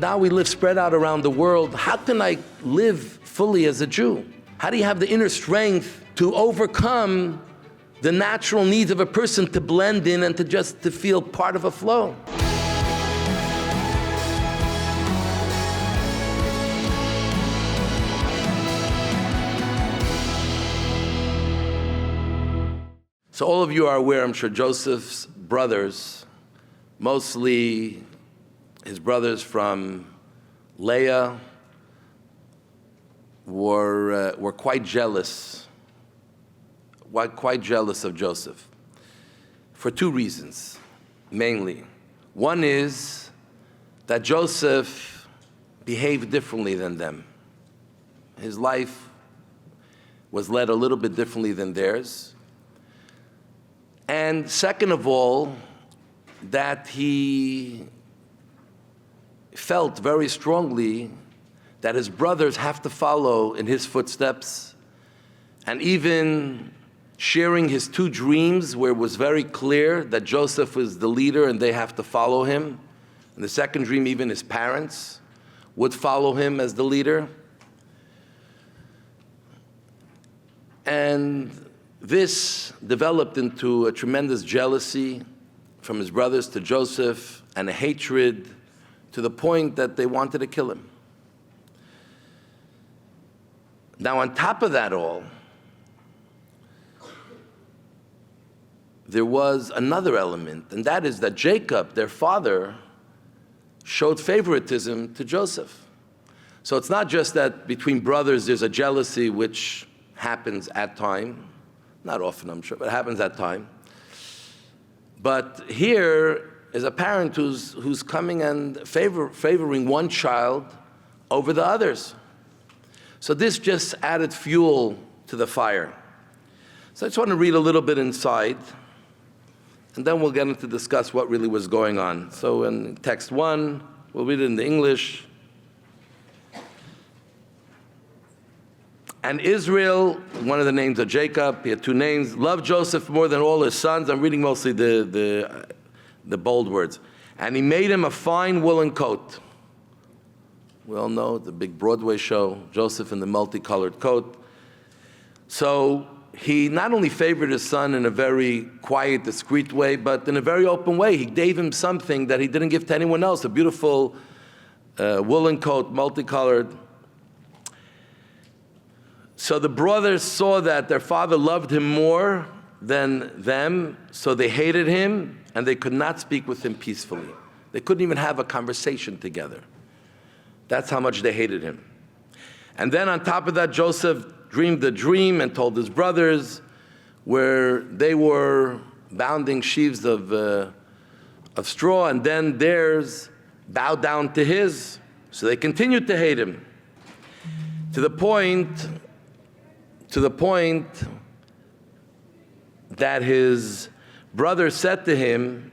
Now we live spread out around the world. How can I live fully as a Jew? How do you have the inner strength to overcome the natural needs of a person to blend in and to feel part of a flow? So all of you are aware, I'm sure, Joseph's brothers, mostly his brothers from Leah, were quite jealous of Joseph for two reasons, mainly. One is that Joseph behaved differently than them. His life was led a little bit differently than theirs. And second of all, that he felt very strongly that his brothers have to follow in his footsteps, and even sharing his two dreams where it was very clear that Joseph was the leader and they have to follow him. And the second dream, even his parents would follow him as the leader. And this developed into a tremendous jealousy from his brothers to Joseph, and a hatred to the point that they wanted to kill him. Now, on top of that all, there was another element, and that is that Jacob, their father, showed favoritism to Joseph. So it's not just that between brothers there's a jealousy which happens at time, not often I'm sure, but it happens at time. But here is a parent who's coming and favoring one child over the others. So this just added fuel to the fire. So I just want to read a little bit inside, and then we'll get into discuss what really was going on. So in text 1, we'll read it in the English. And Israel, one of the names of Jacob, he had two names, loved Joseph more than all his sons. I'm reading mostly the bold words. And he made him a fine woolen coat. We all know the big Broadway show, Joseph in the multicolored coat. So he not only favored his son in a very quiet, discreet way, but in a very open way. He gave him something that he didn't give to anyone else, a beautiful woolen coat, multicolored. So the brothers saw that their father loved him more than them, so they hated him, and they could not speak with him peacefully. They couldn't even have a conversation together. That's how much they hated him. And then on top of that, Joseph dreamed a dream and told his brothers, where they were bounding sheaves of straw, and then theirs bowed down to his. So they continued to hate him, to the point that his brother said to him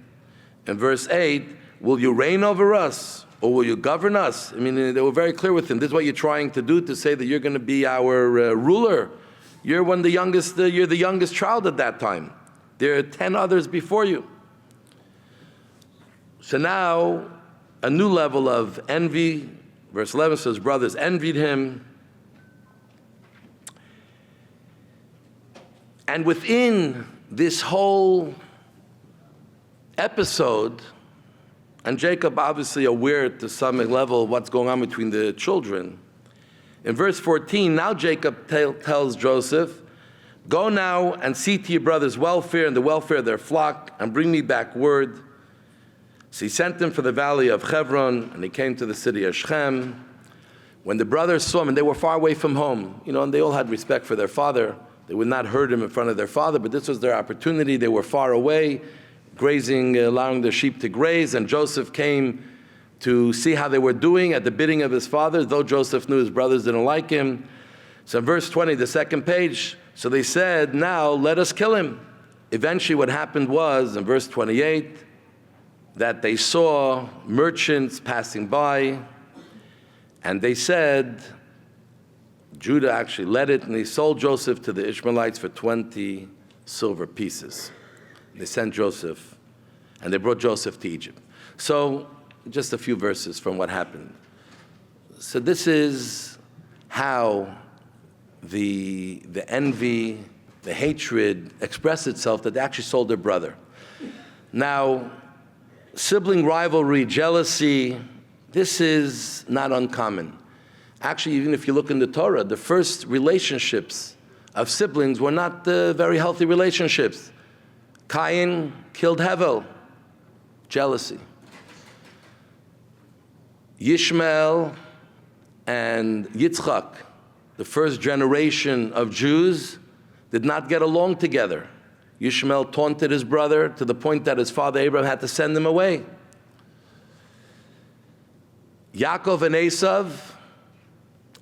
in verse 8, will you reign over us, or will you govern us? I mean, they were very clear with him. This is what you're trying to do, to say that you're going to be our ruler. You're the youngest child at that time. There are 10 others before you. So now, a new level of envy. Verse 11 says, brothers envied him. And within this whole episode, and Jacob obviously aware to some level of what's going on between the children, in verse 14, now Jacob tells Joseph, go now and see to your brother's welfare and the welfare of their flock, and bring me back word. So he sent him for the valley of Hebron, and he came to the city of Shechem. When the brothers saw him, and they were far away from home, and they all had respect for their father. They would not hurt him in front of their father, but this was their opportunity. They were far away, grazing, allowing their sheep to graze, and Joseph came to see how they were doing at the bidding of his father, though Joseph knew his brothers didn't like him. So in verse 20, the second page, so they said, now let us kill him. Eventually what happened was, in verse 28, that they saw merchants passing by, and they said, Judah actually led it, and he sold Joseph to the Ishmaelites for 20 silver pieces. They sent Joseph, and they brought Joseph to Egypt. So just a few verses from what happened. So this is how the envy, the hatred expressed itself, that they actually sold their brother. Now, sibling rivalry, jealousy, this is not uncommon. Actually, even if you look in the Torah, the first relationships of siblings were not very healthy relationships. Cain killed Hevel, jealousy. Yishmael and Yitzchak, the first generation of Jews, did not get along together. Yishmael taunted his brother to the point that his father Abraham had to send him away. Yaakov and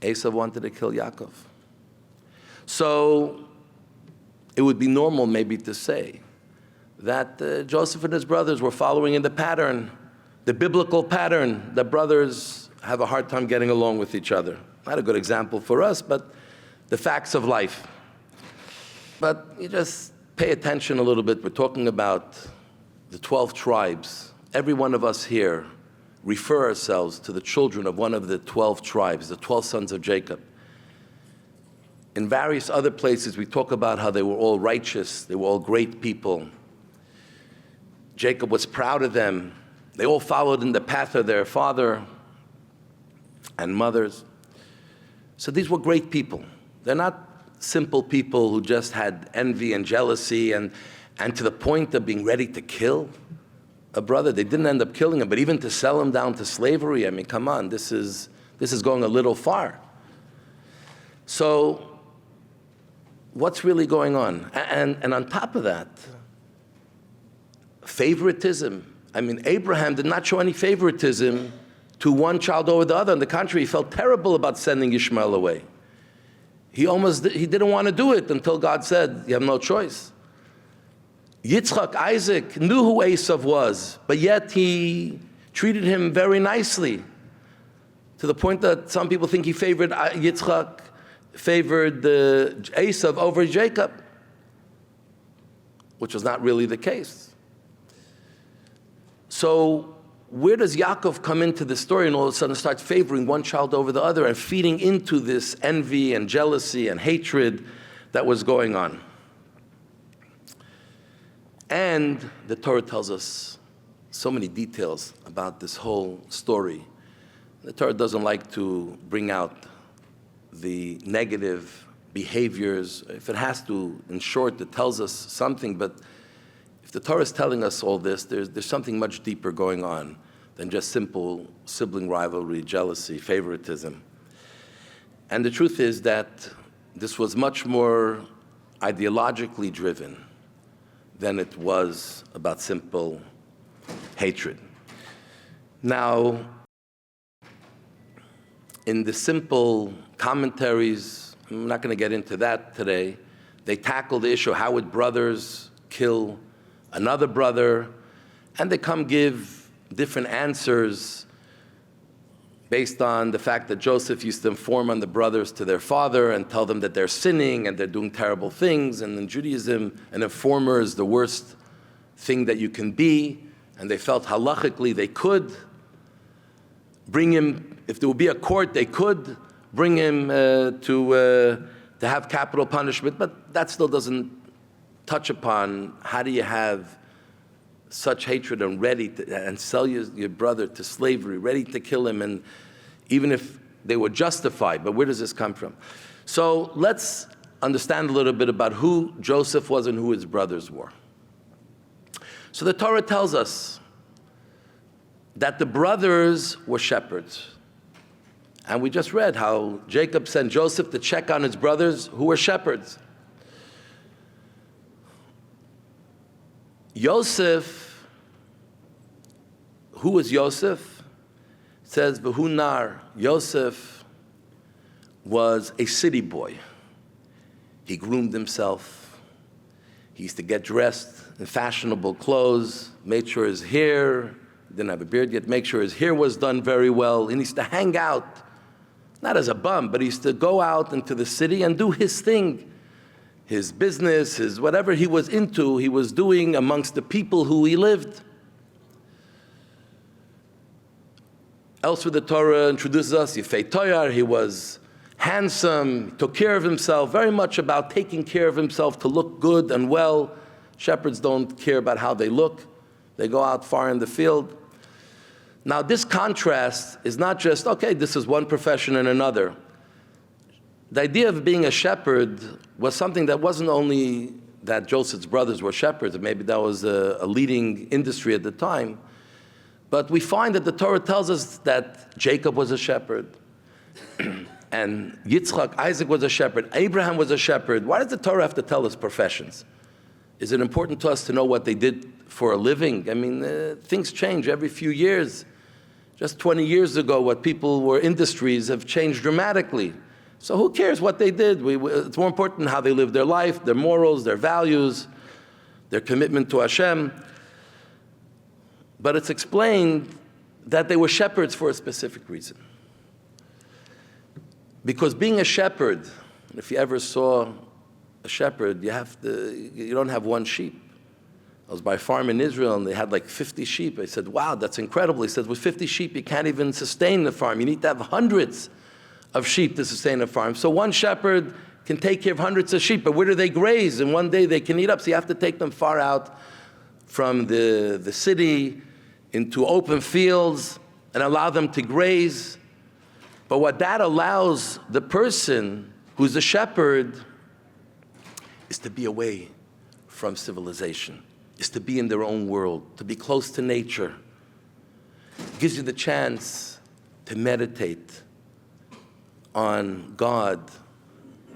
Esav wanted to kill Yaakov. So it would be normal maybe to say that Joseph and his brothers were following in the pattern, the biblical pattern, that brothers have a hard time getting along with each other. Not a good example for us, but the facts of life. But you just pay attention a little bit. We're talking about the 12 tribes. Every one of us here refer ourselves to the children of one of the 12 tribes, the 12 sons of Jacob. In various other places, we talk about how they were all righteous, they were all great people. Jacob was proud of them. They all followed in the path of their father and mothers. So these were great people. They're not simple people who just had envy and jealousy and to the point of being ready to kill a brother. They didn't end up killing him, but even to sell him down to slavery, I mean, come on, this is going a little far. So what's really going on? And on top of that, favoritism. I mean, Abraham did not show any favoritism to one child over the other. On the contrary, he felt terrible about sending Ishmael away. He didn't want to do it until God said, you have no choice. Yitzchak, Isaac, knew who Esav was, but yet he treated him very nicely, to the point that some people think he favored Yitzchak, favored Esav over Jacob, which was not really the case. So where does Yaakov come into the story and all of a sudden start favoring one child over the other and feeding into this envy and jealousy and hatred that was going on? And the Torah tells us so many details about this whole story. The Torah doesn't like to bring out the negative behaviors. If it has to, in short, it tells us something, but if the Torah is telling us all this, there's something much deeper going on than just simple sibling rivalry, jealousy, favoritism. And the truth is that this was much more ideologically driven than it was about simple hatred. Now, in the simple commentaries, I'm not going to get into that today, they tackle the issue, how would brothers kill another brother, and they give different answers based on the fact that Joseph used to inform on the brothers to their father and tell them that they're sinning and they're doing terrible things, and in Judaism, an informer is the worst thing that you can be, and they felt halachically they could bring him, if there would be a court, they could bring him to have capital punishment, but that still doesn't touch upon how do you have such hatred and ready to, and sell your brother to slavery, ready to kill him, and even if they were justified, but where does this come from? So let's understand a little bit about who Joseph was and who his brothers were. So the Torah tells us that the brothers were shepherds. And we just read how Jacob sent Joseph to check on his brothers who were shepherds. Yosef, who was Yosef? It says, V'hunar, Yosef was a city boy. He groomed himself. He used to get dressed in fashionable clothes, made sure his hair, didn't have a beard yet, make sure his hair was done very well. And he used to hang out, not as a bum, but he used to go out into the city and do his thing. His business, his whatever he was into, he was doing amongst the people who he lived. Elsewhere the Torah introduces us, Yefei Toyar, he was handsome, he took care of himself, very much about taking care of himself to look good and well. Shepherds don't care about how they look. They go out far in the field. Now this contrast is not just, okay, this is one profession and another. The idea of being a shepherd was something that wasn't only that Joseph's brothers were shepherds, and maybe that was a leading industry at the time, but we find that the Torah tells us that Jacob was a shepherd, and Yitzchak, Isaac was a shepherd, Abraham was a shepherd. Why does the Torah have to tell us professions? Is it important to us to know what they did for a living? I mean, things change every few years. Just 20 years ago, what people were industries have changed dramatically. So who cares what they did? It's more important how they lived their life, their morals, their values, their commitment to Hashem. But it's explained that they were shepherds for a specific reason. Because being a shepherd, if you ever saw a shepherd, you don't have one sheep. I was by a farm in Israel and they had like 50 sheep. I said, wow, that's incredible. He said, with 50 sheep, you can't even sustain the farm. You need to have hundreds of sheep to sustain a farm. So one shepherd can take care of hundreds of sheep, but where do they graze? And one day they can eat up, so you have to take them far out from the city into open fields and allow them to graze. But what that allows the person who's a shepherd is to be away from civilization, is to be in their own world, to be close to nature. It gives you the chance to meditate on God,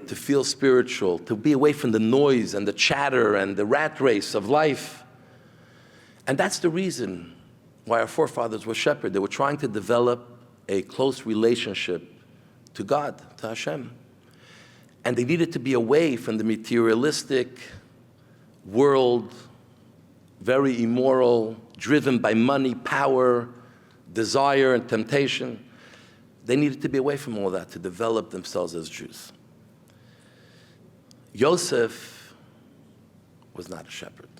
to feel spiritual, to be away from the noise and the chatter and the rat race of life. And that's the reason why our forefathers were shepherds. They were trying to develop a close relationship to God, to Hashem. And they needed to be away from the materialistic world, very immoral, driven by money, power, desire, and temptation. They needed to be away from all that to develop themselves as Jews. Yosef was not a shepherd.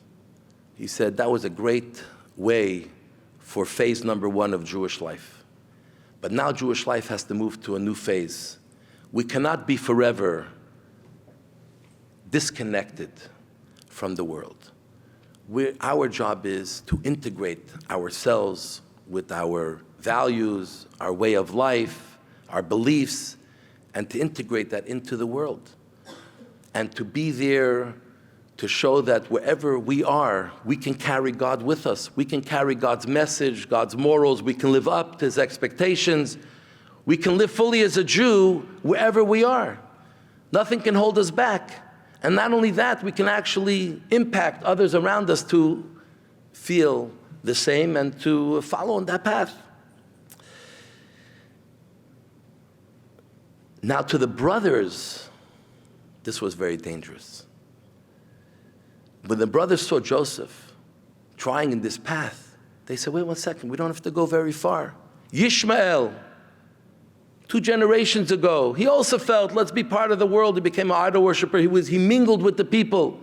He said that was a great way for phase number 1 of Jewish life. But now Jewish life has to move to a new phase. We cannot be forever disconnected from the world. Our job is to integrate ourselves with our values, our way of life, our beliefs, and to integrate that into the world. And to be there to show that wherever we are, we can carry God with us. We can carry God's message, God's morals. We can live up to His expectations. We can live fully as a Jew wherever we are. Nothing can hold us back. And not only that, we can actually impact others around us to feel the same and to follow on that path. Now to the brothers, this was very dangerous. When the brothers saw Joseph trying in this path, they said, wait 1 second, we don't have to go very far. Yishmael, 2 generations ago, he also felt, let's be part of the world. He became an idol worshiper. He mingled with the people.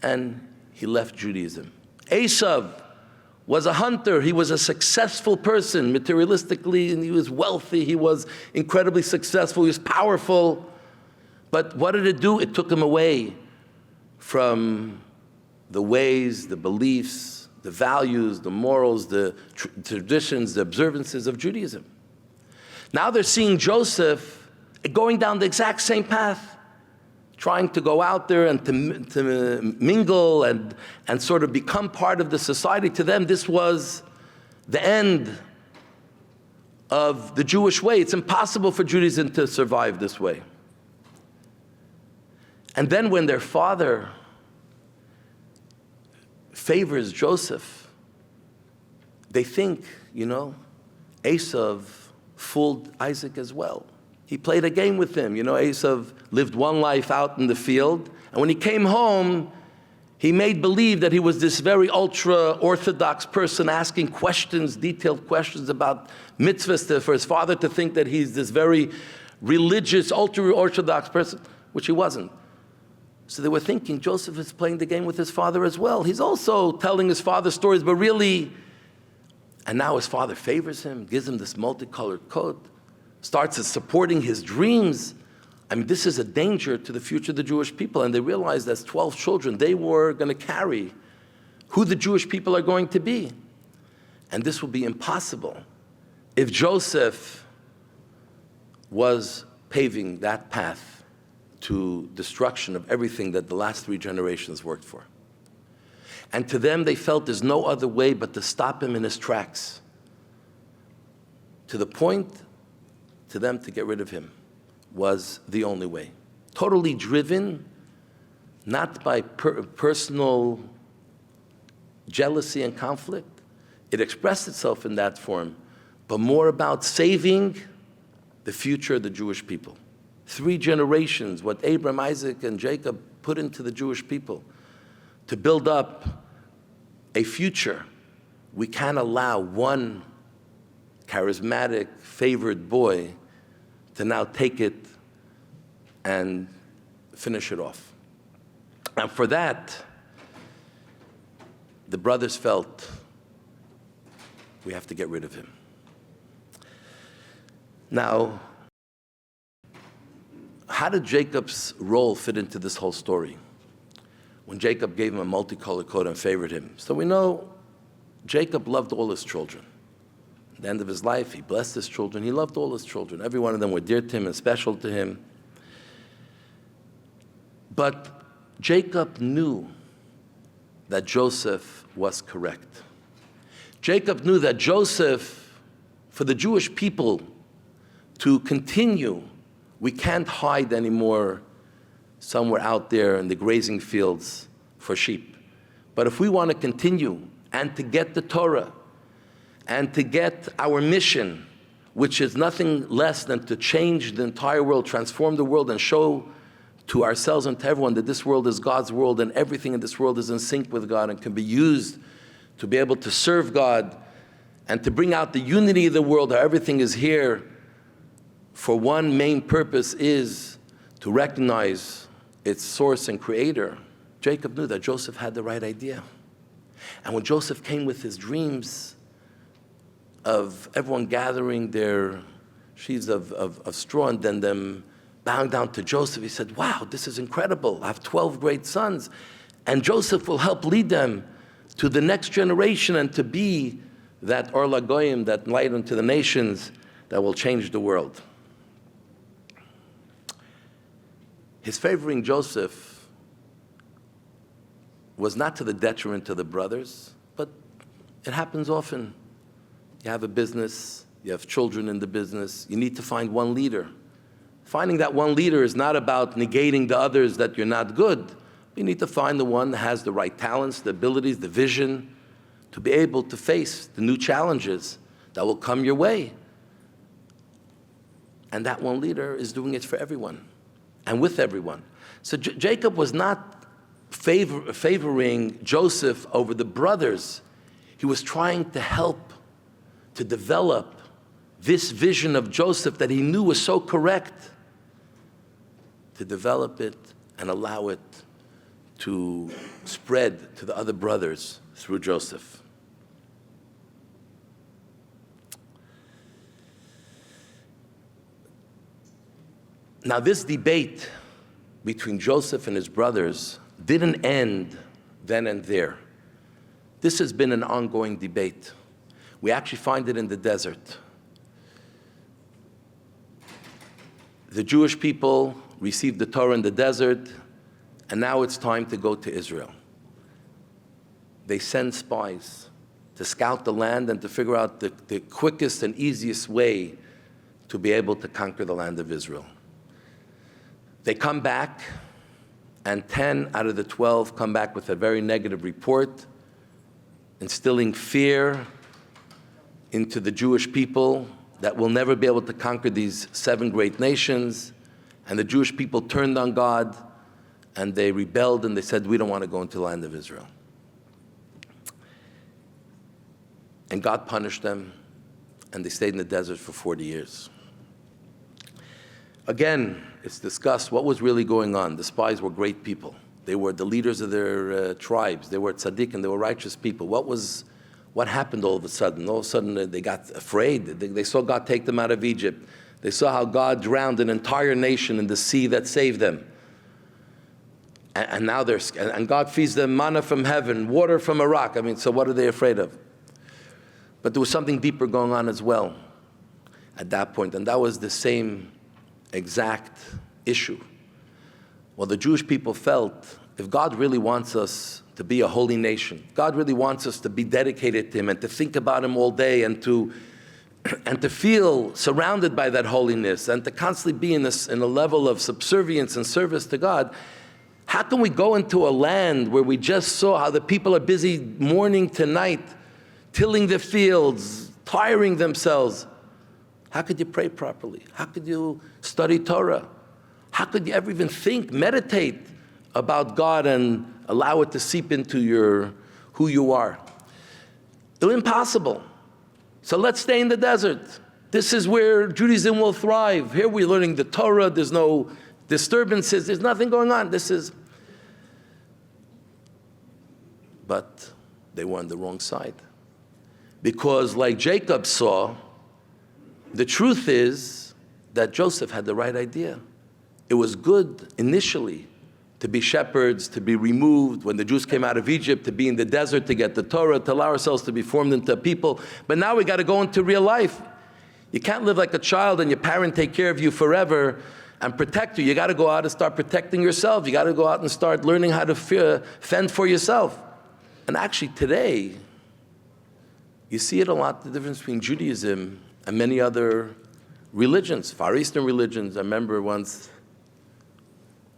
And he left Judaism. Esav was a hunter. He was a successful person materialistically, and he was wealthy. He was incredibly successful. He was powerful. But what did it do? It took him away from the ways, the beliefs, the values, the morals, the traditions, the observances of Judaism. Now they're seeing Joseph going down the exact same path, trying to go out there and to mingle and sort of become part of the society. To them, this was the end of the Jewish way. It's impossible for Judaism to survive this way. And then when their father favors Joseph, they think, Esav fooled Isaac as well. He played a game with him. Esav lived one life out in the field, and when he came home, he made believe that he was this very ultra-Orthodox person asking questions, detailed questions about mitzvahs, for his father to think that he's this very religious, ultra-Orthodox person, which he wasn't. So they were thinking Joseph is playing the game with his father as well. He's also telling his father stories, but really, And now his father favors him, gives him this multicolored coat, starts supporting his dreams. I mean, this is a danger to the future of the Jewish people. And they realized as 12 children, they were going to carry who the Jewish people are going to be. And this will be impossible if Joseph was paving that path to destruction of everything that the last 3 generations worked for. And to them, they felt there's no other way but to stop him in his tracks, to the point to them to get rid of him was the only way. Totally driven, not by personal jealousy and conflict. It expressed itself in that form, but more about saving the future of the Jewish people. 3 generations, what Abraham, Isaac, and Jacob put into the Jewish people to build up a future. We can't allow one charismatic, favored boy to now take it and finish it off. And for that, the brothers felt we have to get rid of him. Now, how did Jacob's role fit into this whole story? When Jacob gave him a multicolored coat and favored him. So we know Jacob loved all his children. At the end of his life, he blessed his children. He loved all his children. Every one of them were dear to him and special to him. But Jacob knew that Joseph was correct. Jacob knew that Joseph, for the Jewish people to continue, we can't hide anymore somewhere out there in the grazing fields for sheep. But if we want to continue and to get the Torah and to get our mission, which is nothing less than to change the entire world, transform the world, and show to ourselves and to everyone that this world is God's world and everything in this world is in sync with God and can be used to be able to serve God and to bring out the unity of the world, how everything is here for one main purpose, is to recognize its source and creator. Jacob knew that Joseph had the right idea. And when Joseph came with his dreams of everyone gathering their sheaves of straw and then them bowing down to Joseph, he said, wow, this is incredible. I have 12 great sons, and Joseph will help lead them to the next generation and to be that Or LaGoyim, that light unto the nations that will change the world. His favoring Joseph was not to the detriment of the brothers, but it happens often. You have a business, you have children in the business, you need to find one leader. Finding that one leader is not about negating the others that you're not good. You need to find the one that has the right talents, the abilities, the vision to be able to face the new challenges that will come your way. And that one leader is doing it for everyone and with everyone. So Jacob was not favoring Joseph over the brothers. He was trying to help to develop this vision of Joseph that he knew was so correct, to develop it and allow it to spread to the other brothers through Joseph. Now, this debate between Joseph and his brothers didn't end then and there. This has been an ongoing debate. We actually find it in the desert. The Jewish people received the Torah in the desert, and now it's time to go to Israel. They send spies to scout the land and to figure out the quickest and easiest way to be able to conquer the land of Israel. They come back, and 10 out of the 12 come back with a very negative report, instilling fear into the Jewish people that we'll never be able to conquer these 7 great nations. And the Jewish people turned on God, and they rebelled, and they said, we don't want to go into the land of Israel. And God punished them, and they stayed in the desert for 40 years. Again, it's discussed what was really going on. The spies were great people. They were the leaders of their tribes. They were tzaddikim, they were righteous people. What was What happened all of a sudden? All of a sudden they got afraid. They saw God take them out of Egypt. They saw how God drowned an entire nation in the sea that saved them. And now and God feeds them manna from heaven, water from a rock. I mean, so what are they afraid of? But there was something deeper going on as well at that point, and that was the same exact issue. Well, the Jewish people felt, if God really wants us to be a holy nation, God really wants us to be dedicated to Him and to think about Him all day and to feel surrounded by that holiness and to constantly be in a level of subservience and service to God, how can we go into a land where we just saw how the people are busy morning to night, tilling the fields, tiring themselves? How could you pray properly? How could you study Torah? How could you ever even think, meditate about God and allow it to seep into who you are? It was impossible. So let's stay in the desert. This is where Judaism will thrive. Here we're learning the Torah. There's no disturbances. There's nothing going on. But they were on the wrong side. Because like Jacob saw, the truth is that Joseph had the right idea. It was good initially to be shepherds, to be removed when the Jews came out of Egypt, to be in the desert to get the Torah, to allow ourselves to be formed into a people. But now we got to go into real life. You can't live like a child and your parent take care of you forever and protect you. You got to go out and start protecting yourself. You got to go out and start learning how to fend for yourself. And actually today, you see it a lot, the difference between Judaism and many other religions, Far Eastern religions. I remember once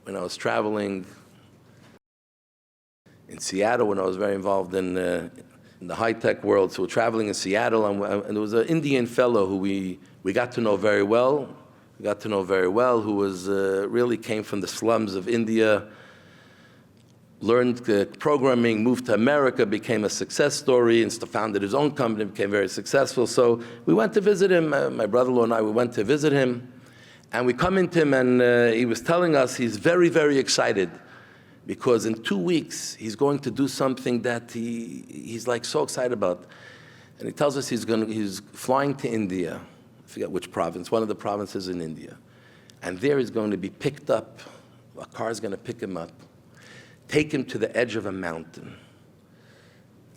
when I was traveling in Seattle, when I was very involved in the high-tech world. So we're traveling in Seattle, and there was an Indian fellow who we got to know very well. Who was really came from the slums of India, learned programming, moved to America, became a success story, and founded his own company, became very successful. So we went to visit him, my brother-in-law and I, we went to visit him. And we come into him, and he was telling us he's very, very excited because in 2 weeks, he's going to do something that he's like so excited about. And he tells us he's flying to India. I forget which province, one of the provinces in India. And there he's going to be picked up. A car's going to pick him up, take him to the edge of a mountain.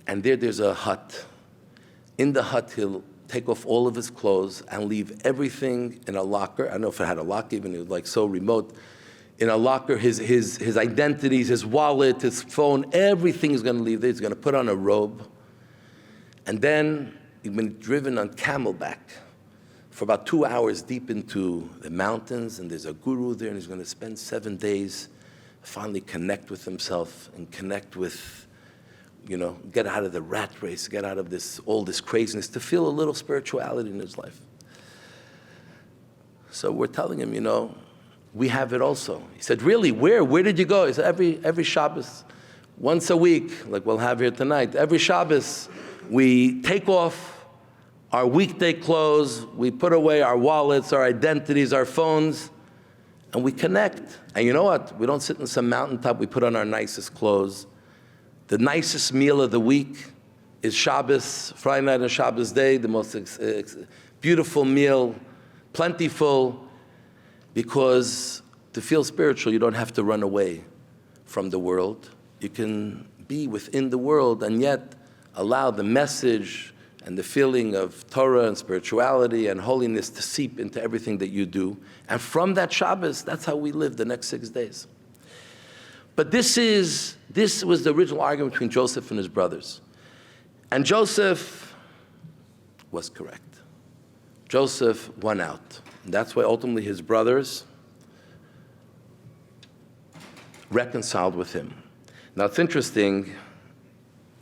And there's a hut. In the hut, he'll take off all of his clothes and leave everything in a locker. I don't know if it had a lock even, it was like so remote. In a locker, his identities, his wallet, his phone, everything is going to leave there. He's going to put on a robe. And then he's been driven on camelback for about 2 hours deep into the mountains, and there's a guru there, and he's going to spend 7 days, finally connect with himself and connect with, get out of the rat race, get out of all this craziness, to feel a little spirituality in his life. So we're telling him, we have it also. He said, really, where? Where did you go? He said, every Shabbos, once a week, like we'll have here tonight, every Shabbos, we take off our weekday clothes, we put away our wallets, our identities, our phones, and we connect. And you know what? We don't sit in some mountaintop, we put on our nicest clothes. The nicest meal of the week is Shabbos, Friday night and Shabbos day, the most beautiful meal, plentiful, because to feel spiritual, you don't have to run away from the world. You can be within the world and yet allow the message and the feeling of Torah and spirituality and holiness to seep into everything that you do. And from that Shabbos, that's how we live the next 6 days. But this was the original argument between Joseph and his brothers. And Joseph was correct. Joseph won out. And that's why ultimately his brothers reconciled with him. Now it's interesting,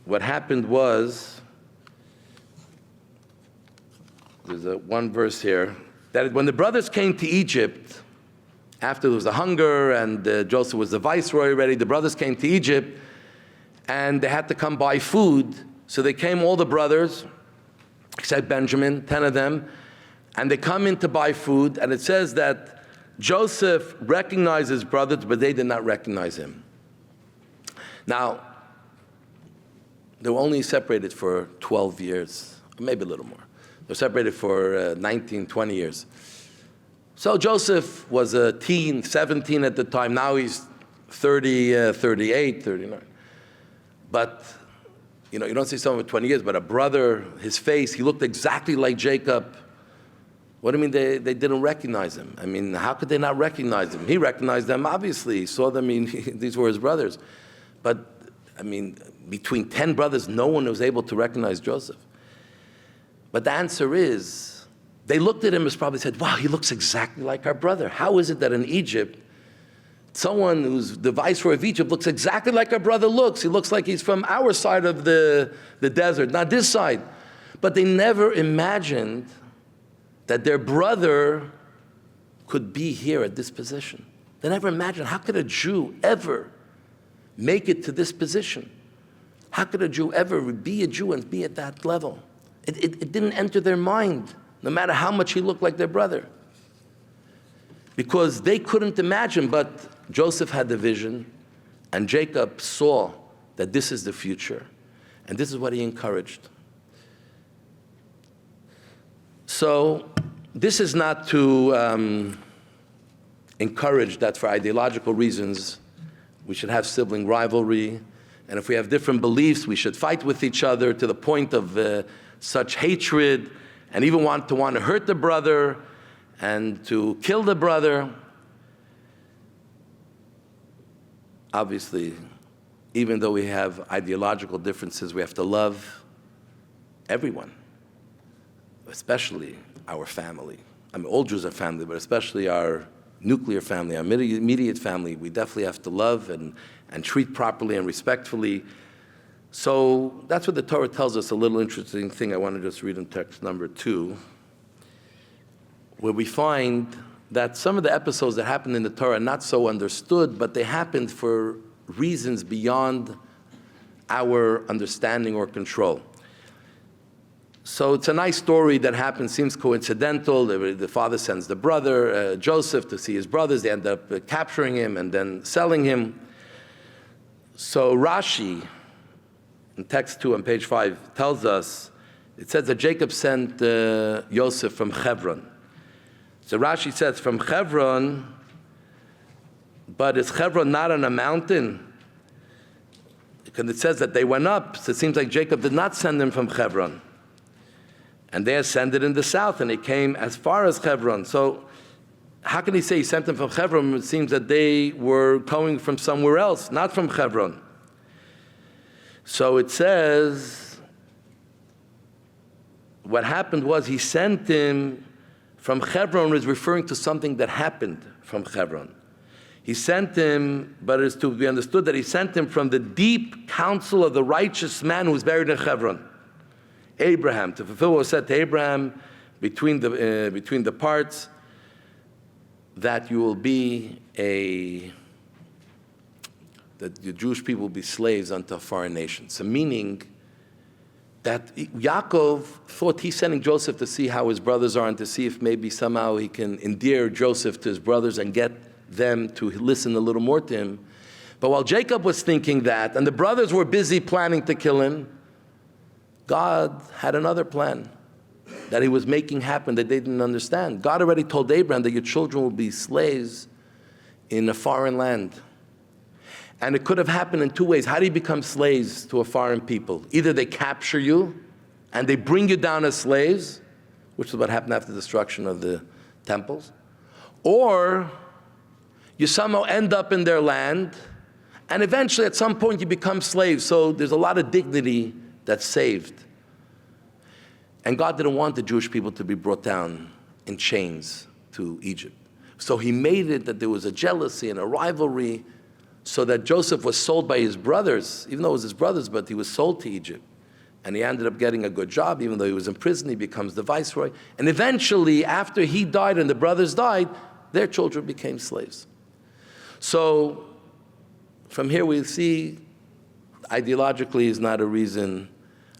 what happened was, there's one verse here, that when the brothers came to Egypt, after there was a hunger and Joseph was the viceroy already, the brothers came to Egypt and they had to come buy food. So they came, all the brothers, except Benjamin, 10 of them, and they come in to buy food, and it says that Joseph recognized his brothers, but they did not recognize him. Now, they were only separated for 12 years, maybe a little more. They were separated for 19, 20 years. So Joseph was a teen, 17 at the time. Now he's 30, 38, 39. But, you know, you don't see someone for 20 years, but a brother, his face, he looked exactly like Jacob. What do you mean they didn't recognize him? I mean, how could they not recognize him? He recognized them, obviously. He saw them, these were his brothers. But, I mean, between 10 brothers, no one was able to recognize Joseph. But the answer is, they looked at him and probably said, wow, he looks exactly like our brother. How is it that in Egypt, someone who's the viceroy of Egypt looks exactly like our brother looks? He looks like he's from our side of the desert, not this side. But they never imagined that their brother could be here at this position. They never imagined, how could a Jew ever make it to this position? How could a Jew ever be a Jew and be at that level? It didn't enter their mind, no matter how much he looked like their brother. Because they couldn't imagine, but Joseph had the vision, and Jacob saw that this is the future, and this is what he encouraged. So this is not to encourage that for ideological reasons we should have sibling rivalry, and if we have different beliefs, we should fight with each other to the point of such hatred, and even want to hurt the brother and to kill the brother. Obviously, even though we have ideological differences, we have to love everyone, especially our family. I mean, all Jews are family, but especially our nuclear family, our immediate family, we definitely have to love and treat properly and respectfully. So that's what the Torah tells us, a little interesting thing I want to just read in text number 2, where we find that some of the episodes that happened in the Torah are not so understood, but they happened for reasons beyond our understanding or control. So it's a nice story that happens, seems coincidental. The father sends the brother, Joseph, to see his brothers. They end up capturing him and then selling him. So Rashi, in text 2 on page 5, tells us, it says that Jacob sent Joseph from Hebron. So Rashi says from Hebron, but is Hebron not on a mountain? Because it says that they went up, so it seems like Jacob did not send them from Hebron. And they ascended in the south, and they came as far as Hebron. So how can he say he sent them from Hebron? It seems that they were coming from somewhere else, not from Hebron. So it says, what happened was he sent him from Hebron, is referring to something that happened from Hebron. He sent him, but it is to be understood that he sent him from the deep counsel of the righteous man who was buried in Hebron. Abraham, to fulfill what was said to Abraham between the parts, that you will be that the Jewish people will be slaves unto a foreign nation. So meaning that Yaakov thought he's sending Joseph to see how his brothers are and to see if maybe somehow he can endear Joseph to his brothers and get them to listen a little more to him. But while Jacob was thinking that, and the brothers were busy planning to kill him, God had another plan that he was making happen that they didn't understand. God already told Abraham that your children will be slaves in a foreign land. And it could have happened in 2 ways. How do you become slaves to a foreign people? Either they capture you and they bring you down as slaves, which is what happened after the destruction of the temples, or you somehow end up in their land and eventually at some point you become slaves. So there's a lot of dignity that's saved. And God didn't want the Jewish people to be brought down in chains to Egypt. So he made it that there was a jealousy and a rivalry, so that Joseph was sold by his brothers, even though it was his brothers, but he was sold to Egypt. And he ended up getting a good job, even though he was in prison, he becomes the viceroy. And eventually, after he died and the brothers died, their children became slaves. So from here we see ideologically is not a reason,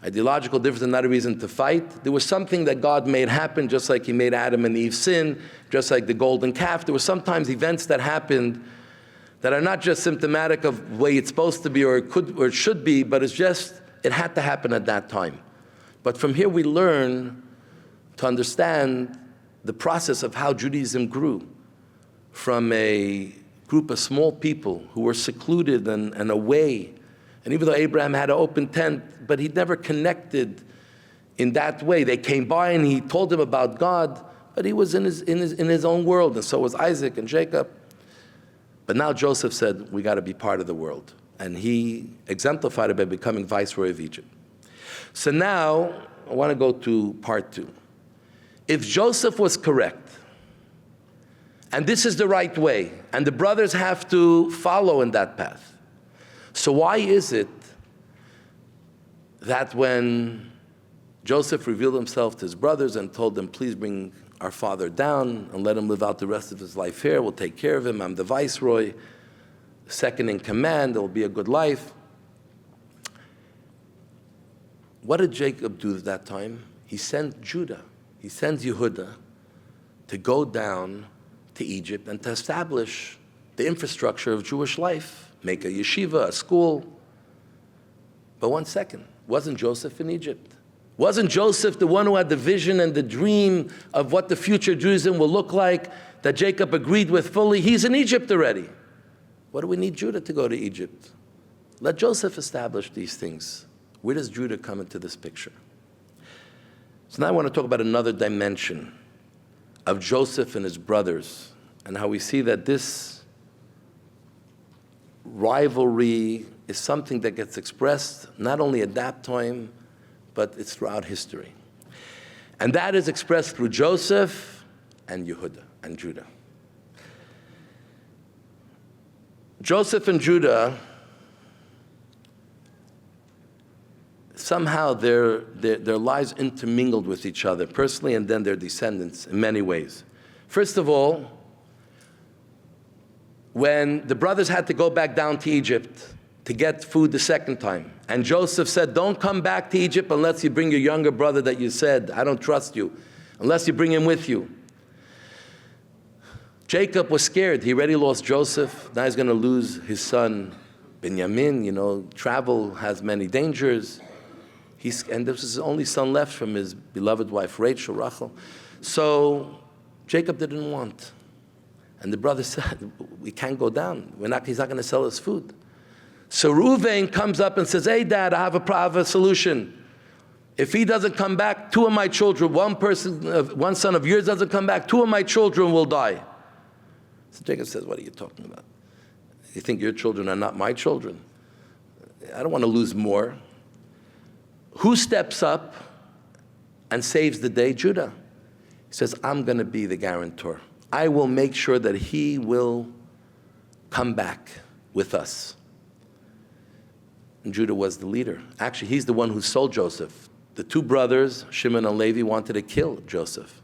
ideological difference is not a reason to fight. There was something that God made happen, just like he made Adam and Eve sin, just like the golden calf. There were sometimes events that happened that are not just symptomatic of the way it's supposed to be or it could or it should be, but it's just It had to happen at that time. But from here we learn to understand the process of how Judaism grew from a group of small people who were secluded and away. And even though Abraham had an open tent, but he never connected in that way. They came by and he told them about God, but he was in his own world, and so was Isaac and Jacob. But now Joseph said, we got to be part of the world. And he exemplified it by becoming viceroy of Egypt. So now, I want to go to part 2. If Joseph was correct, and this is the right way, and the brothers have to follow in that path, so why is it that when Joseph revealed himself to his brothers and told them, please bring our father down and let him live out the rest of his life here, we'll take care of him, I'm the viceroy, second in command, it will be a good life. What did Jacob do at that time? He sent Judah, he sends Yehuda to go down to Egypt and to establish the infrastructure of Jewish life, make a yeshiva, a school. But one second, wasn't Joseph in Egypt? Wasn't Joseph the one who had the vision and the dream of what the future Judaism will look like that Jacob agreed with fully? He's in Egypt already. What do we need Judah to go to Egypt? Let Joseph establish these things. Where does Judah come into this picture? So now I want to talk about another dimension of Joseph and his brothers and how we see that this rivalry is something that gets expressed not only at that time, but it's throughout history. And that is expressed through Joseph and Yehuda and Judah. Joseph and Judah, somehow their lives intermingled with each other, personally and then their descendants in many ways. First of all, when the brothers had to go back down to Egypt to get food the second time, and Joseph said, don't come back to Egypt unless you bring your younger brother that you said, I don't trust you, unless you bring him with you. Jacob was scared. He already lost Joseph. Now he's going to lose his son, Benjamin. You know, travel has many dangers. And this is his only son left from his beloved wife, Rachel. So Jacob didn't want. And the brother said, we can't go down. He's not going to sell us food. So Reuven comes up and says, hey, Dad, I have a solution. If he doesn't come back, 2 of my children, one son of yours doesn't come back, 2 of my children will die. So Jacob says, what are you talking about? You think your children are not my children? I don't want to lose more. Who steps up and saves the day? Judah. He says, I'm going to be the guarantor. I will make sure that he will come back with us. And Judah was the leader. Actually, he's the one who sold Joseph. The 2 brothers, Shimon and Levi, wanted to kill Joseph.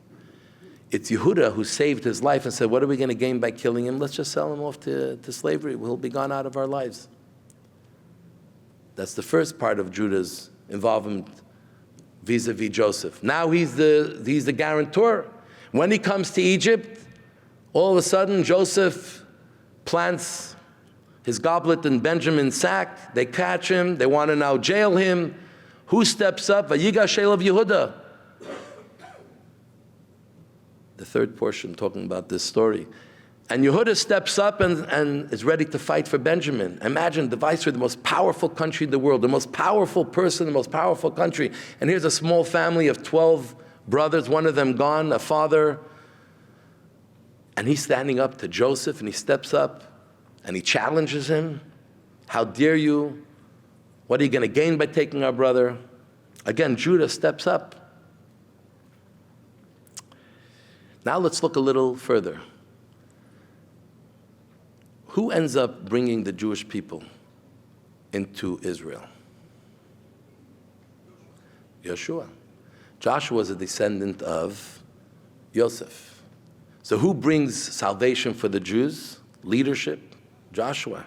It's Yehuda who saved his life and said, what are we going to gain by killing him? Let's just sell him off to slavery. He'll be gone out of our lives. That's the first part of Judah's involvement vis-a-vis Joseph. Now he's the guarantor. When he comes to Egypt, all of a sudden Joseph plants his goblet in Benjamin's sack. They catch him. They want to now jail him. Who steps up? Vayigashel of Yehuda. The third portion talking about this story. And Yehuda steps up and is ready to fight for Benjamin. Imagine the viceroy, the most powerful country in the world, the most powerful person, the most powerful country. And here's a small family of 12 brothers, one of them gone, a father. And he's standing up to Joseph, and he steps up and he challenges him. How dare you? What are you going to gain by taking our brother? Again, Judah steps up. Now let's look a little further. Who ends up bringing the Jewish people into Israel? Joshua. Joshua is a descendant of Joseph. So who brings salvation for the Jews? Leadership? Joshua.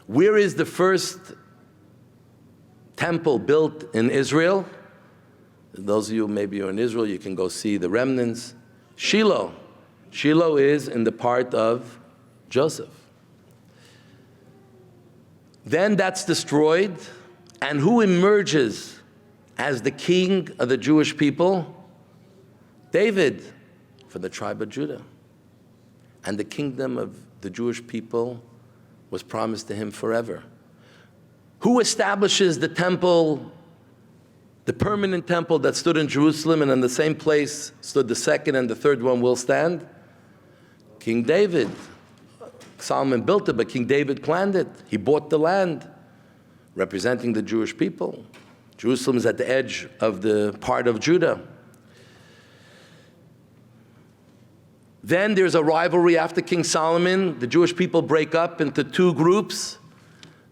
Where is the first temple built in Israel? Those of you maybe are in Israel, you can go see the remnants. Shiloh. Shiloh is in the part of Joseph. Then that's destroyed, And who emerges as the king of the Jewish people? David, from the tribe of Judah. And the kingdom of the Jewish people was promised to him forever. Who establishes the temple, the permanent temple that stood in Jerusalem, and in the same place stood the second and the third one will stand? King David. Solomon built it, but King David planned it. He bought the land, representing the Jewish people. Jerusalem is at the edge of the part of Judah. Then there's a rivalry after King Solomon. The Jewish people break up into two groups.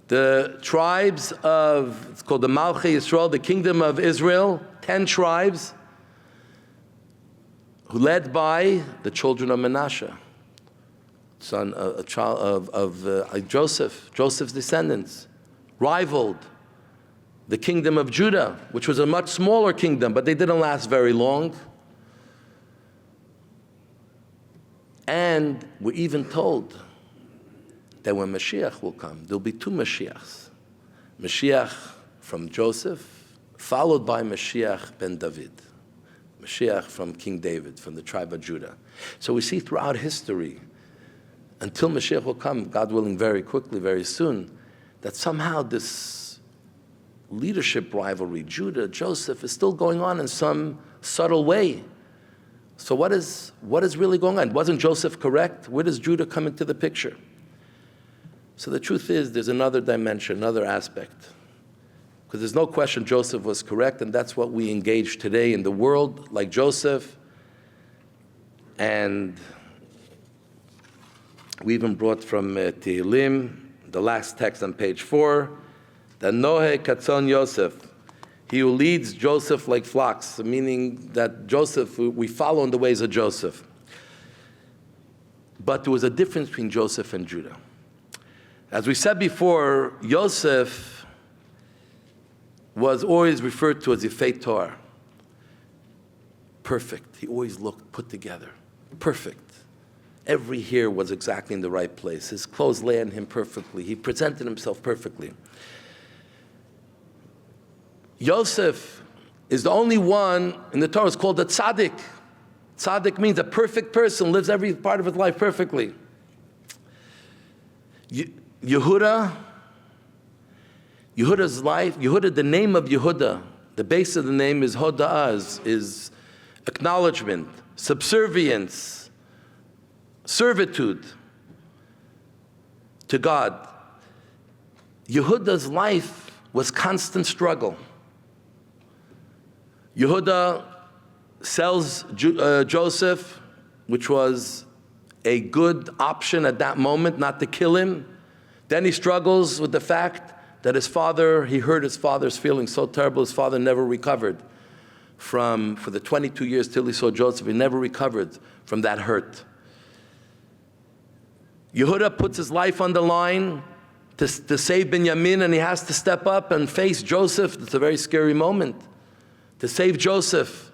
The tribes of, it's called the Malchei Yisrael, the kingdom of Israel, 10 tribes, led by the children of Manasseh, a child of Joseph, Joseph's descendants, rivaled the kingdom of Judah, which was a much smaller kingdom, but they didn't last very long. And we're even told that when Mashiach will come, there'll be two Mashiachs. Mashiach from Joseph, followed by Mashiach ben David. Mashiach from King David, from the tribe of Judah. So we see throughout history, until Mashiach will come, God willing, very quickly, very soon, that somehow this leadership rivalry, Judah, Joseph, is still going on in some subtle way. So what is really going on? Wasn't Joseph correct? Where does Judah come into the picture? So the truth is, there's another dimension, another aspect. Because there's no question Joseph was correct, and that's what we engage today in the world, like Joseph. And we even brought from Tehillim, the last text on page 4, that Nohe Katzon Yosef, he who leads Joseph like flocks, meaning that Joseph, we follow in the ways of Joseph. But there was a difference between Joseph and Judah. As we said before, Joseph was always referred to as Yifei Torah. Perfect. He always looked put together. Perfect. Every hair was exactly in the right place. His clothes lay on him perfectly. He presented himself perfectly. Yosef is the only one in the Torah is called a tzaddik. Tzaddik means a perfect person, lives every part of his life perfectly. Yehuda's life, the name of Yehuda, the base of the name is Hoda'ah, is acknowledgement, subservience, servitude to God. Yehuda's life was constant struggle. Yehuda sells Joseph, which was a good option at that moment, not to kill him. Then he struggles with the fact that his father, he hurt his father's feelings so terrible, his father never recovered for the 22 years till he saw Joseph, he never recovered from that hurt. Yehuda puts his life on the line to save Binyamin, and he has to step up and face Joseph. It's a very scary moment. To save Joseph,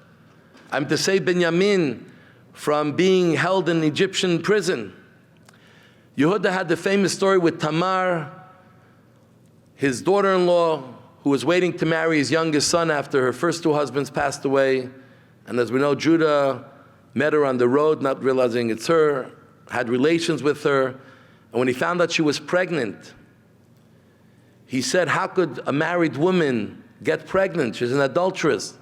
to save Binyamin from being held in Egyptian prison. Yehuda had the famous story with Tamar, his daughter-in-law, who was waiting to marry his youngest son after her first two husbands passed away. And as we know, Judah met her on the road, not realizing it's her, had relations with her. And when he found out she was pregnant, he said, how could a married woman get pregnant? She's an adulteress.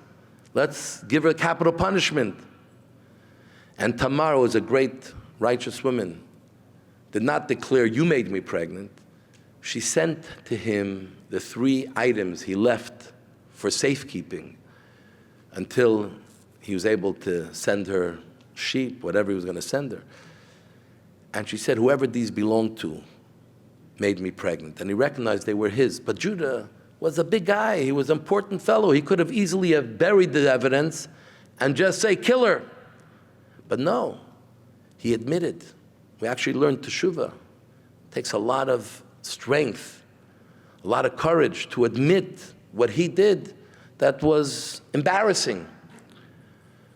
Let's give her capital punishment. And Tamar was a great righteous woman, did not declare, you made me pregnant. She sent to him the 3 items he left for safekeeping until he was able to send her sheep, whatever he was going to send her. And she said, whoever these belonged to made me pregnant. And he recognized they were his. But Judah was a big guy. He was an important fellow. He could have easily have buried the evidence and just say, kill her. But no, he admitted. We actually learned teshuvah. It takes a lot of strength, a lot of courage to admit what he did that was embarrassing.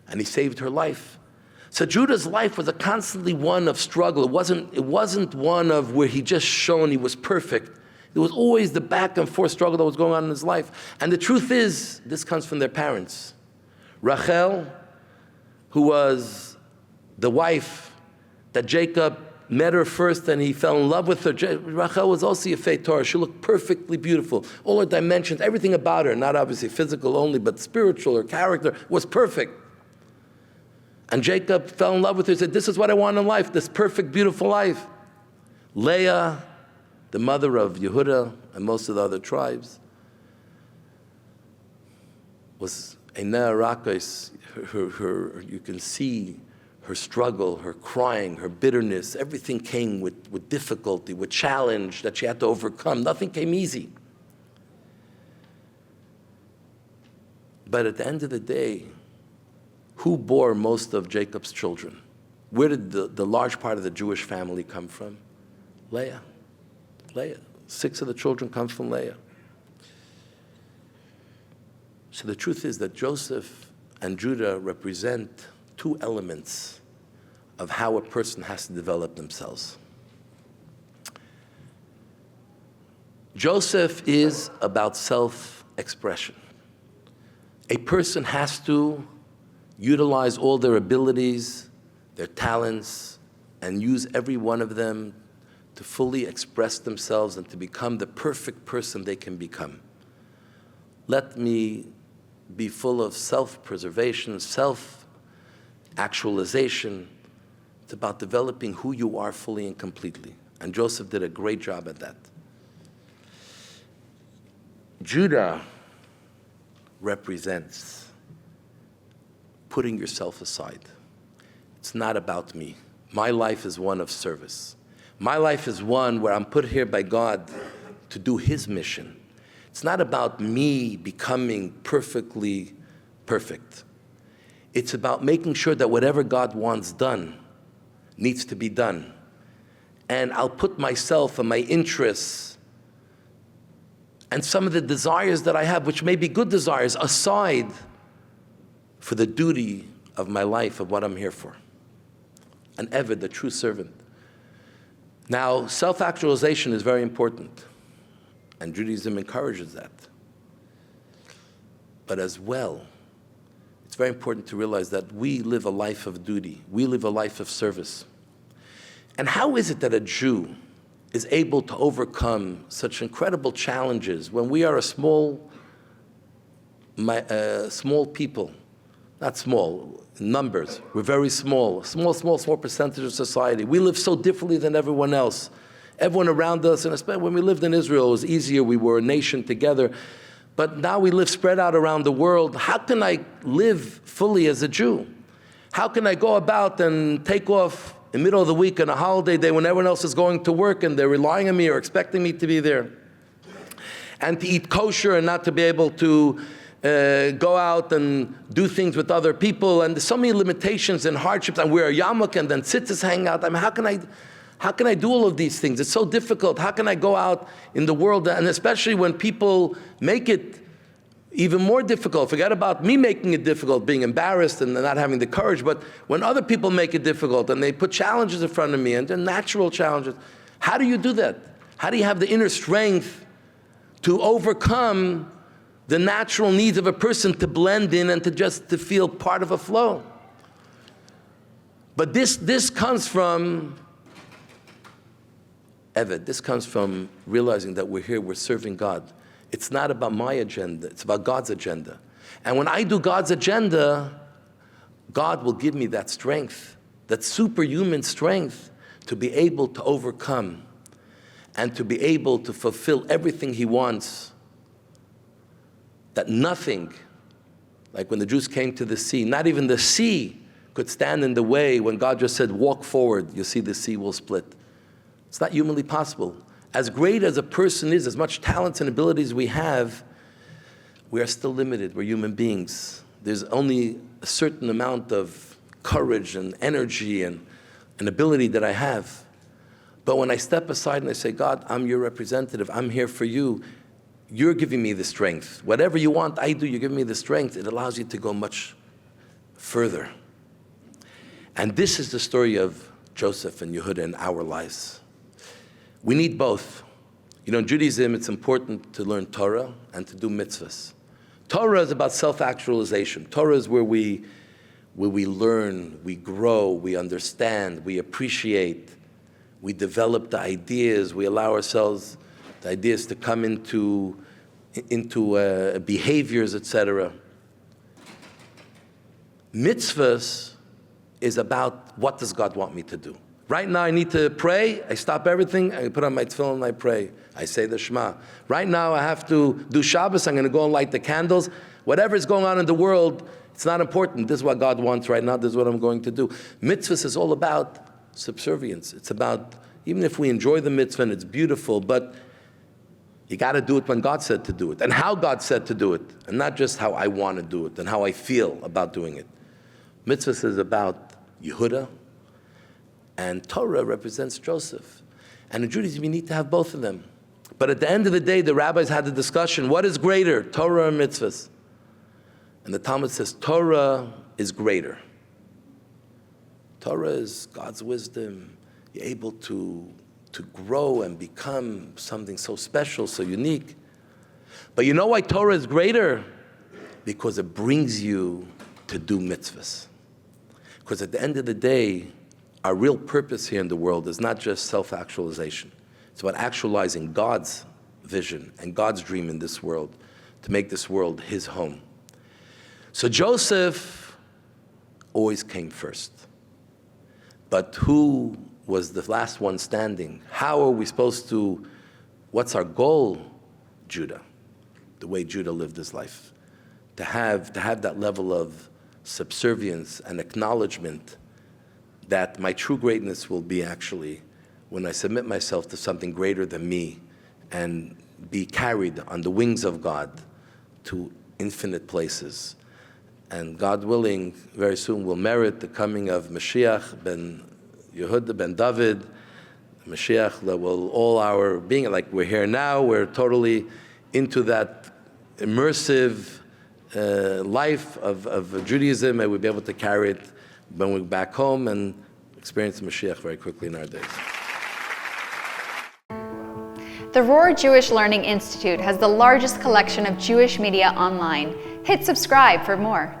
And he saved her life. So Judah's life was a constantly one of struggle. It wasn't one of where he just shown he was perfect. It There was always the back and forth struggle that was going on in his life. And the truth is, this comes from their parents. Rachel, who was the wife that Jacob met her first and he fell in love with her. Rachel was also a Torah. She looked perfectly beautiful. All her dimensions, everything about her, not obviously physical only, but spiritual, her character was perfect. And Jacob fell in love with her and said, this is what I want in life, this perfect, beautiful life. Leah, the mother of Yehuda and most of the other tribes, was a Rakos. You can see her struggle, her crying, her bitterness. Everything came with difficulty, with challenge that she had to overcome. Nothing came easy. But at the end of the day, who bore most of Jacob's children? Where did the large part of the Jewish family come from? Leah. Leah. 6 of the children come from Leah. So the truth is that Joseph and Judah represent 2 elements of how a person has to develop themselves. Joseph is about self-expression. A person has to utilize all their abilities, their talents, and use every one of them to fully express themselves and to become the perfect person they can become. Let me be full of self-preservation, self-actualization. It's about developing who you are fully and completely. And Joseph did a great job at that. Judah represents putting yourself aside. It's not about me. My life is one of service. My life is one where I'm put here by God to do His mission. It's not about me becoming perfectly perfect. It's about making sure that whatever God wants done needs to be done. And I'll put myself and my interests and some of the desires that I have, which may be good desires, aside for the duty of my life, of what I'm here for. An Eved, the true servant. Now, self-actualization is very important, and Judaism encourages that. But as well, it's very important to realize that we live a life of duty. We live a life of service. And how is it that a Jew is able to overcome such incredible challenges when we are a small people? Not small, in numbers. We're very small percentage of society. We live so differently than everyone else. Everyone around us, and especially when we lived in Israel, it was easier. We were a nation together. But now we live spread out around the world. How can I live fully as a Jew? How can I go about and take off in the middle of the week on a holiday day when everyone else is going to work and they're relying on me or expecting me to be there? And to eat kosher and not to be able to go out and do things with other people, and there's so many limitations and hardships, and wear a yarmulke and then tzitzis hang out. I mean, how can I do all of these things? It's so difficult. How can I go out in the world, and especially when people make it even more difficult? Forget about me making it difficult, being embarrassed and not having the courage, but when other people make it difficult and they put challenges in front of me, and they're natural challenges, how do you do that? How do you have the inner strength to overcome the natural needs of a person to blend in and to feel part of a flow? But this comes from Eved. This comes from realizing that we're here, we're serving God. It's not about my agenda, it's about God's agenda. And when I do God's agenda, God will give me that strength, that superhuman strength to be able to overcome and to be able to fulfill everything He wants. That nothing, like when the Jews came to the sea, not even the sea could stand in the way when God just said, walk forward, you see the sea will split. It's not humanly possible. As great as a person is, as much talents and abilities we have, we are still limited. We're human beings. There's only a certain amount of courage and energy and ability that I have. But when I step aside and I say, God, I'm your representative, I'm here for you, you're giving me the strength. Whatever you want, I do, you're giving me the strength. It allows you to go much further. And this is the story of Joseph and Yehuda in our lives. We need both. You know, in Judaism, it's important to learn Torah and to do mitzvahs. Torah is about self-actualization. Torah is where we learn, we grow, we understand, we appreciate, we develop the ideas, we allow ourselves the ideas to come into behaviors, etc. Mitzvahs is about what does God want me to do. Right now I need to pray, I stop everything, I put on my tefillin and I pray. I say the Shema. Right now I have to do Shabbos, I'm going to go and light the candles. Whatever is going on in the world, it's not important. This is what God wants right now, this is what I'm going to do. Mitzvahs is all about subservience. It's about, even if we enjoy the mitzvah and it's beautiful, but you got to do it when God said to do it, and how God said to do it, and not just how I want to do it and how I feel about doing it. Mitzvahs is about Yehuda, and Torah represents Joseph. And in Judaism, you need to have both of them. But at the end of the day, the rabbis had the discussion, what is greater, Torah or mitzvahs? And the Talmud says, Torah is greater. Torah is God's wisdom. You're able to grow and become something so special, so unique. But you know why Torah is greater? Because it brings you to do mitzvahs. Because at the end of the day, our real purpose here in the world is not just self-actualization. It's about actualizing God's vision and God's dream in this world to make this world his home. So Joseph always came first. But who was the last one standing? How are we supposed to, what's our goal? Judah, the way Judah lived his life. To have that level of subservience and acknowledgement that my true greatness will be actually when I submit myself to something greater than me and be carried on the wings of God to infinite places. And God willing, very soon we'll merit the coming of Mashiach ben Yehuda ben David, Mashiach that will all our being, like we're here now, we're totally into that immersive life of Judaism, and we'll be able to carry it when we're back home and experience Mashiach very quickly in our days. The Rohr Jewish Learning Institute has the largest collection of Jewish media online. Hit subscribe for more.